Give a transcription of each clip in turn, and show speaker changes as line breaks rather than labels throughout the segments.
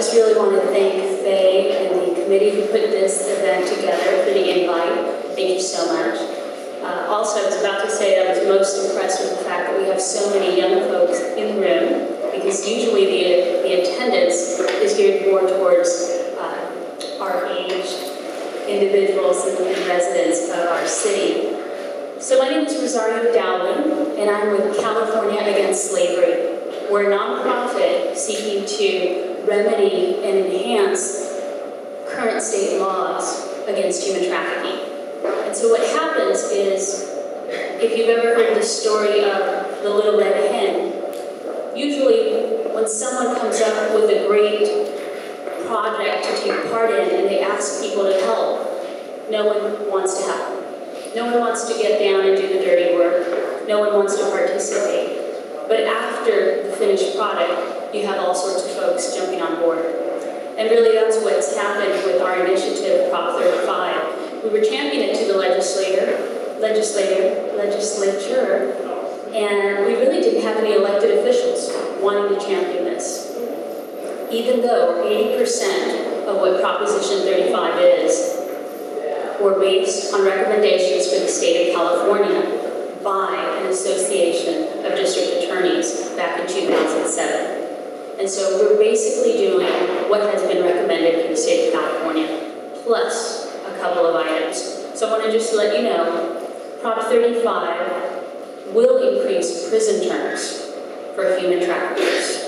just really want to thank Faye and the committee who put this event together for the invite. Thank you so much. Also, I was about to say that I was most impressed with the fact that we have so many young folks in the room, because usually the attendance is geared more towards our aged individuals and residents of our city. So my name is Rosario Dowling, and I'm with California Against Slavery. We're a nonprofit seeking to remedy and enhance current state laws against human trafficking. And so what happens is, if you've ever heard the story of the little red hen, usually when someone comes up with a great project to take part in and they ask people to help, no one wants to help. No one wants to get down and do the dirty work. No one wants to participate. But after the finished product, you have all sorts of folks jumping on board. And really that's what's happened with our initiative, Prop 35. We were championing it to the legislature, and we really didn't have any elected officials wanting to champion this. Even though 80% of what Proposition 35 is were based on recommendations for the state of California by an association of district attorneys back in 2007. And so we're basically doing what has been recommended for the state of California, plus a couple of items. So I want to just let you know, Prop 35 will increase prison terms for human traffickers.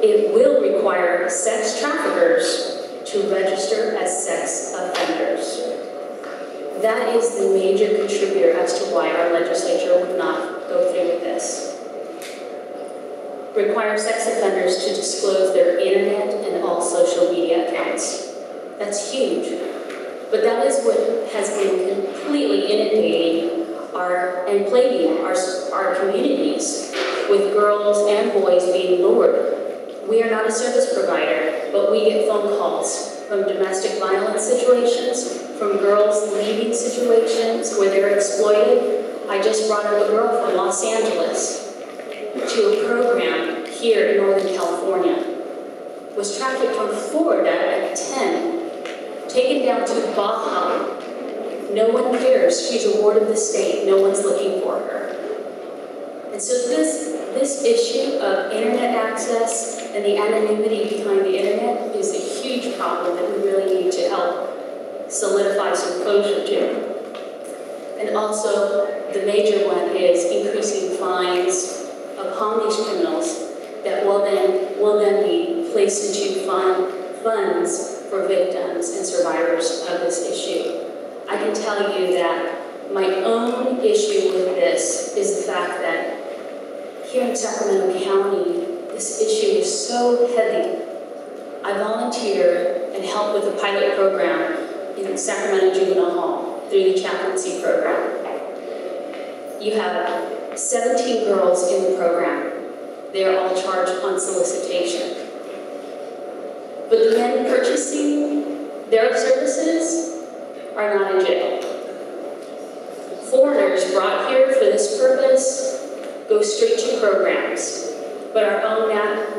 It will require sex traffickers to register as sex offenders. That is the major contributor as to why our legislature would not go through with this. Require sex offenders to disclose their internet and all social media accounts. That's huge. But that is what has been completely inundating and plaguing our communities, with girls and boys being lured. We are not a service provider, but we get phone calls from domestic violence situations, from girls leaving situations where they're exploited. I just brought up a girl from Los Angeles to a program here in Northern California. Was trafficked from Florida at 10, taken down to Baja. No one cares. She's a ward of the state. No one's looking for her. And so this issue of internet access and the anonymity behind the internet is a huge problem that we really need to help solidify some closure to. And also, the major one is increasing fines upon these criminals that will then be placed into funds for victims and survivors of this issue. I can tell you that my own issue with this is the fact that here in Sacramento County, this issue is so heavy. I volunteer and help with a pilot program in Sacramento Juvenile Hall through the chaplaincy program. You have 17 girls in the program. They are all charged on solicitation. But the men purchasing their services are not in jail. Foreigners brought here for this purpose go straight to programs, but our own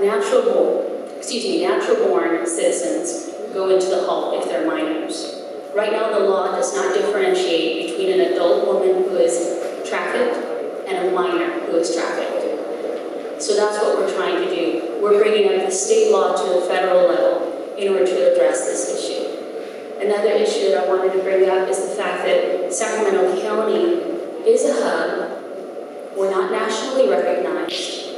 natural-born citizens go into the hall if they're minors. Right now, the law does not differentiate between an adult woman who is trafficked and a minor who is trafficked. So that's what we're trying to do. We're bringing up the state law to the federal level in order to address this issue. Another issue that I wanted to bring up is the fact that Sacramento County is a hub. We're not nationally recognized.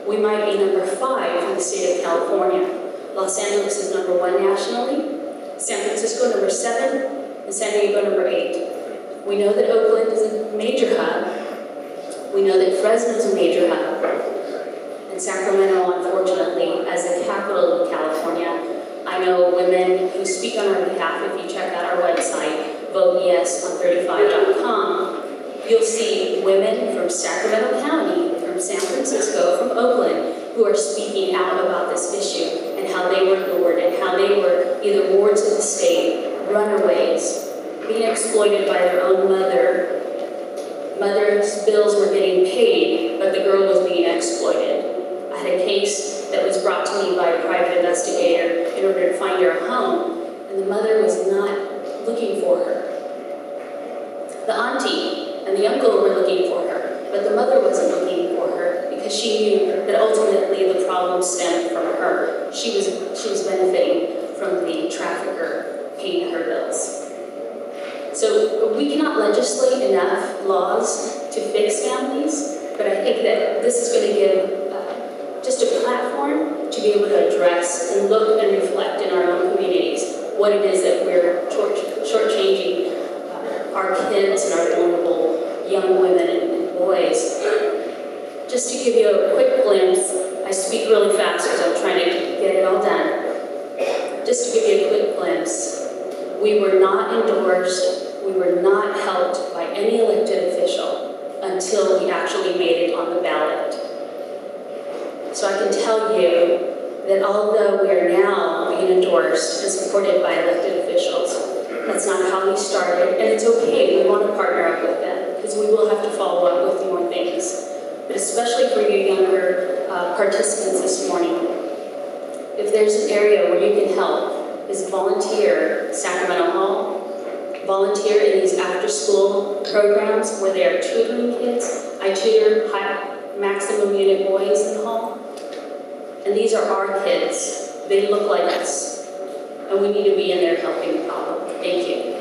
We might be number 5 in the state of California. Los Angeles is number 1 nationally, San Francisco number 7, and San Diego number 8. We know that Oakland is a major hub. We know that Fresno is a major hub. And Sacramento, unfortunately, as the capital of California, I know women who speak on our behalf. If you check out our website, Vote Yes on 35.com, you'll see women from Sacramento County, from San Francisco, from Oakland, who are speaking out about this issue and how they were lured and how they were either wards of the state, runaways, being exploited by their own mother. Mother's bills were getting paid, but the girl was being exploited. I had a case that was brought to me by a private investigator in order to find her a home, and the mother was not looking for her. The auntie and the uncle were looking for her, but the mother wasn't looking for her because she knew that ultimately the problem stemmed from her. She was benefiting from the trafficker paying her bills. So we cannot legislate enough laws to fix families, but I think that this is going to give just a platform to be able to address and look and reflect in our own communities what it is that we're shortchanging our kids and our vulnerable young women and boys. Just to give you a quick glimpse, I speak really fast because I'm trying to get it all done. Just to give you a quick glimpse, we were not endorsed, we were not helped by any elected official until we actually made it on the ballot. So I can tell you that although we are now being endorsed and supported by elected officials, that's not how we started, and it's okay, we want to partner up with them, because we will have to follow up with more things. But especially for you younger participants this morning, if there's an area where you can help, is volunteer Sacramento Hall, volunteer in these after-school programs where they are tutoring kids. I tutor high maximum unit boys in the hall, and these are our kids. They look like us, and we need to be in there helping the problem. Thank you.